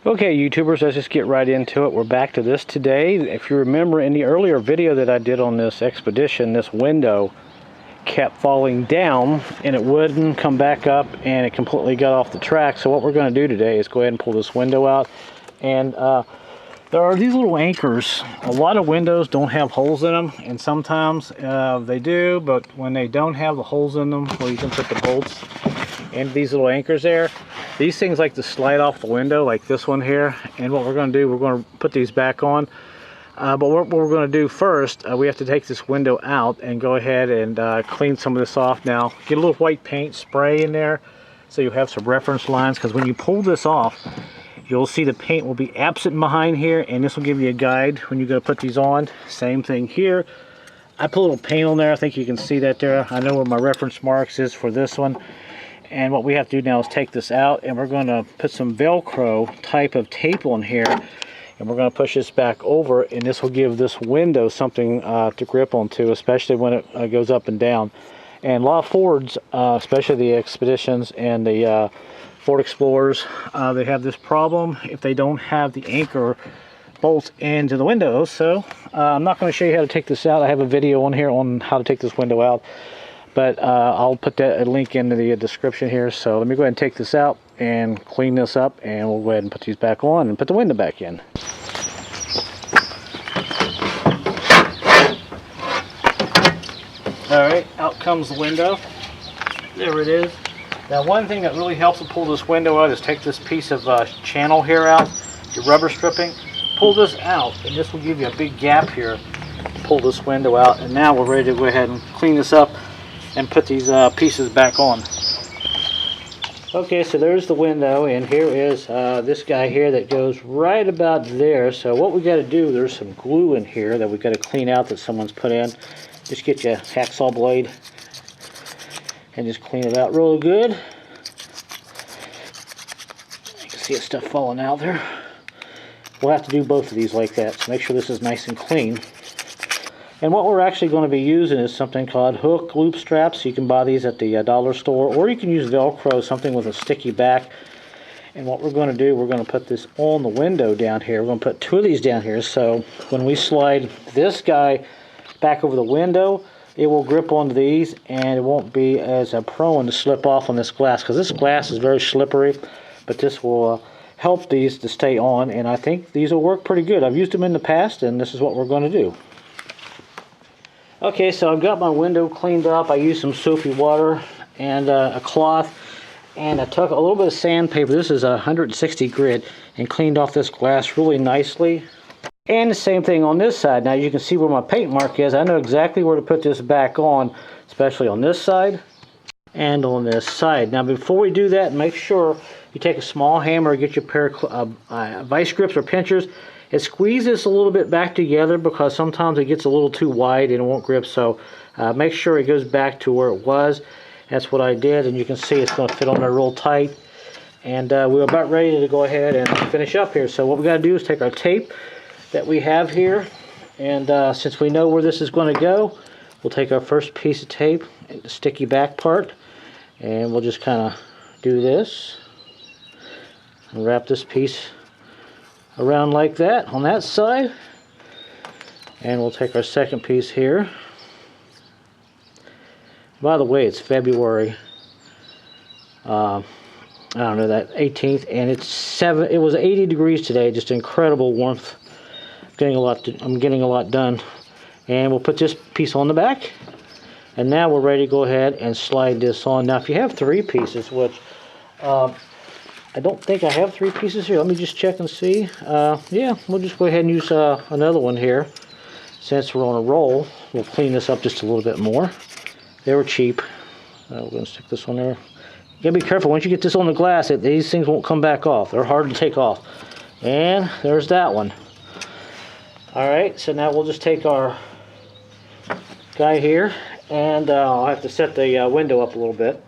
Okay, YouTubers, let's just get right into it. We're back to this today. If you remember in the earlier video that I did on this expedition, this window kept falling down and it wouldn't come back up and it completely got off the track. So what we're going to do today is go ahead and pull this window out. And there are these little anchors. A lot of windows don't have holes in them, and sometimes they do, but when they don't have the holes in them where you can put the bolts and these little anchors there, these things like to slide off the window, like this one here. And what we're going to do, we're going to put these back on. But what we're going to do first, we have to take this window out and go ahead and clean some of this off now. Get a little white paint spray in there so you have some reference lines, because when you pull this off, you'll see the paint will be absent behind here, and this will give you a guide when you're going to put these on. Same thing here. I put a little paint on there. I think you can see that there. I know where my reference marks is for this one. And what we have to do now is take this out, and we're going to put some Velcro type of tape on here, and we're going to push this back over, and this will give this window something to grip onto, especially when it goes up and down. And a lot of Fords, especially the Expeditions and the Ford Explorers, they have this problem if they don't have the anchor bolts into the window. So I'm not going to show you how to take this out. I have a video on here on how to take this window out, but I'll put that link into the description here. So let me go ahead and take this out and clean this up, and we'll go ahead and put these back on and put the window back in. Alright, out comes the window. There it is. Now, one thing that really helps to pull this window out is take this piece of channel here out, your rubber stripping. Pull this out, and this will give you a big gap here to pull this window out. And now we're ready to go ahead and clean this up and put these pieces back on. Okay, so there's the window, and here is this guy here that goes right about there. So what we got to do, there's some glue in here that we got to clean out that someone's put in. Just get your hacksaw blade and just clean it out real good. You can see it stuff falling out there. We'll have to do both of these like that, so make sure this is nice and clean. And what we're actually going to be using is something called hook loop straps. You can buy these at the dollar store, or you can use Velcro, something with a sticky back. And what we're going to do, we're going to put this on the window down here. We're going to put two of these down here, so when we slide this guy back over the window, it will grip onto these, and it won't be as prone to slip off on this glass, because this glass is very slippery. But this will help these to stay on, and I think these will work pretty good. I've used them in the past, and this is what we're going to do. Okay, so I've got my window cleaned up. I used some soapy water and a cloth, and I took a little bit of sandpaper. This is a 160 grit, and cleaned off this glass really nicely. And the same thing on this side. Now you can see where my paint mark is. I know exactly where to put this back on, especially on this side and on this side. Now before we do that, make sure you take a small hammer, get your pair of vice grips or pinchers, and squeeze this a little bit back together, because sometimes it gets a little too wide and it won't grip. So make sure it goes back to where it was. That's what I did, and you can see it's going to fit on there real tight. And we're about ready to go ahead and finish up here. So what we got to do is take our tape that we have here, and since we know where this is going to go, we'll take our first piece of tape, the sticky back part, and we'll just kind of do this and wrap this piece around like that on that side. And we'll take our second piece here. By the way, it's February I don't know, that 18th, and it was 80 degrees today, just incredible warmth. I'm getting a lot done. And we'll put this piece on the back, and now we're ready to go ahead and slide this on. Now if you have three pieces, which I don't think I have three pieces here, let me just check and see. Yeah, we'll just go ahead and use another one here. Since we're on a roll, we'll clean this up just a little bit more. They were cheap. We're going to stick this on there. You gotta be careful, once you get this on the glass, these things won't come back off. They're hard to take off. And there's that one. Alright, so now we'll just take our guy here, and I'll have to set the window up a little bit.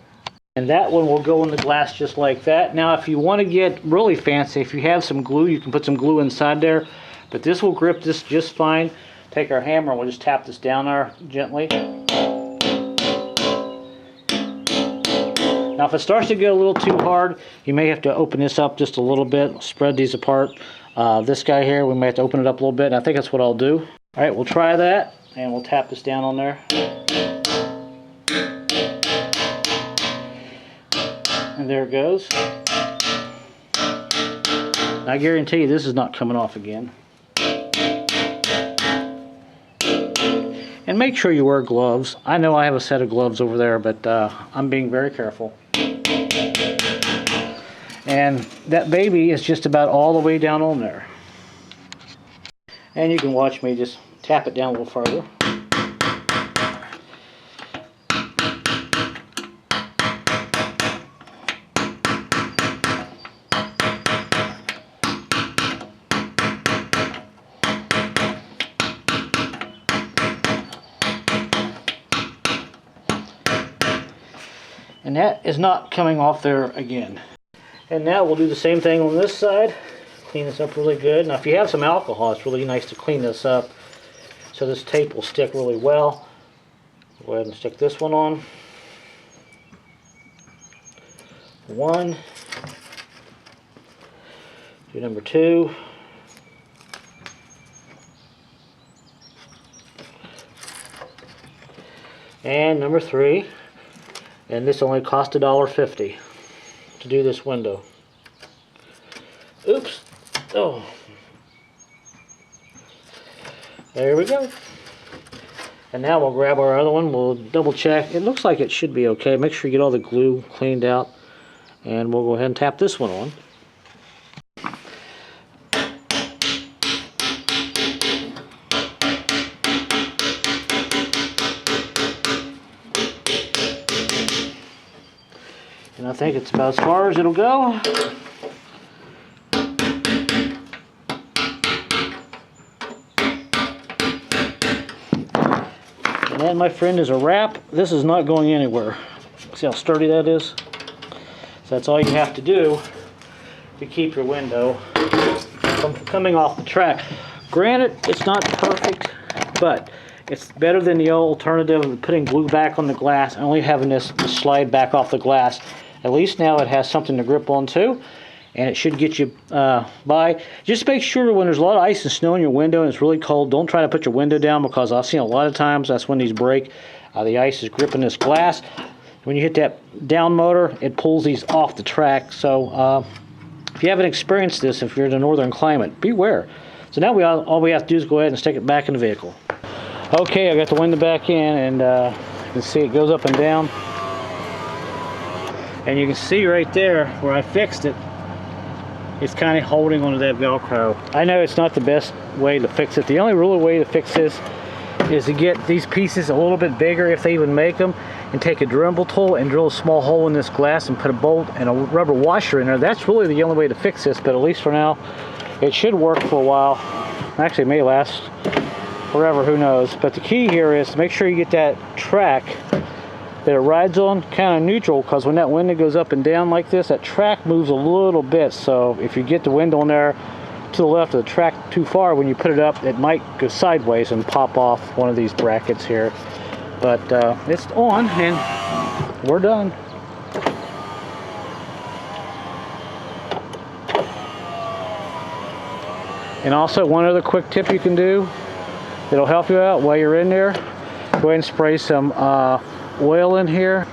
And that one will go in the glass just like that. Now if you want to get really fancy, if you have some glue, you can put some glue inside there. But this will grip this just fine. Take our hammer and we'll just tap this down there gently. Now Now if it starts to get a little too hard, you may have to open this up just a little bit, spread these apart. This guy here, we may have to open it up a little bit, and I think that's what I'll do. All right, we'll try that, and we'll tap this down on there. And there it goes. I guarantee you this is not coming off again. And make sure you wear gloves. I know I have a set of gloves over there, but I'm being very careful. And that baby is just about all the way down on there. And you can watch me just tap it down a little further. And that is not coming off there again. And now we'll do the same thing on this side. Clean this up really good. Now if you have some alcohol, it's really nice to clean this up so this tape will stick really well. Go ahead and stick this one on. One. Do number two. And number three. And this only cost $1.50 to do this window. Oops. Oh. There we go. And now we'll grab our other one. We'll double check. It looks like it should be okay. Make sure you get all the glue cleaned out. And we'll go ahead and tap this one on. And I think it's about as far as it'll go. And that, my friend, is a wrap. This is not going anywhere. See how sturdy that is? So that's all you have to do to keep your window from coming off the track. Granted, it's not perfect, but it's better than the alternative of putting glue back on the glass and only having this slide back off the glass. At least now it has something to grip onto, and it should get you by. Just make sure when there's a lot of ice and snow in your window and it's really cold, don't try to put your window down, because I've seen a lot of times that's when these break. The ice is gripping this glass. When you hit that down motor, it pulls these off the track. So if you haven't experienced this, if you're in a northern climate, beware. So now all we have to do is go ahead and stick it back in the vehicle. Okay, I got the window back in, and you can see it goes up and down. And you can see right there where I fixed it, it's kind of holding onto that Velcro. I know it's not the best way to fix it. The only real way to fix this is to get these pieces a little bit bigger, if they even make them, and take a Dremel tool and drill a small hole in this glass and put a bolt and a rubber washer in there. That's really the only way to fix this, but at least for now, it should work for a while. Actually, it may last forever, who knows. But the key here is to make sure you get that track that it rides on kind of neutral, because when that window goes up and down like this, that track moves a little bit. So if you get the window on there to the left of the track too far, when you put it up, it might go sideways and pop off one of these brackets here. But it's on, and we're done. And also, one other quick tip you can do that'll help you out while you're in there: go ahead and spray some oil in here,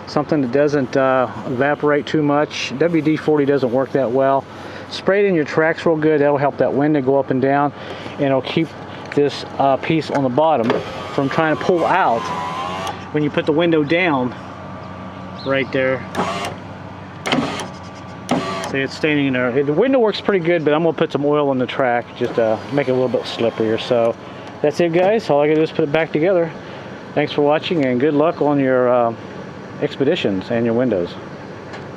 something that doesn't evaporate too much. WD-40 doesn't work that well. Spray it in your tracks real good. That'll help that window go up and down, and it'll keep this piece on the bottom from trying to pull out when you put the window down right there. See, it's staining in there. The window works pretty good, but I'm going to put some oil on the track just to make it a little bit slipperier. So that's it, guys. All I got to do is put it back together. Thanks for watching, and good luck on your expeditions and your windows.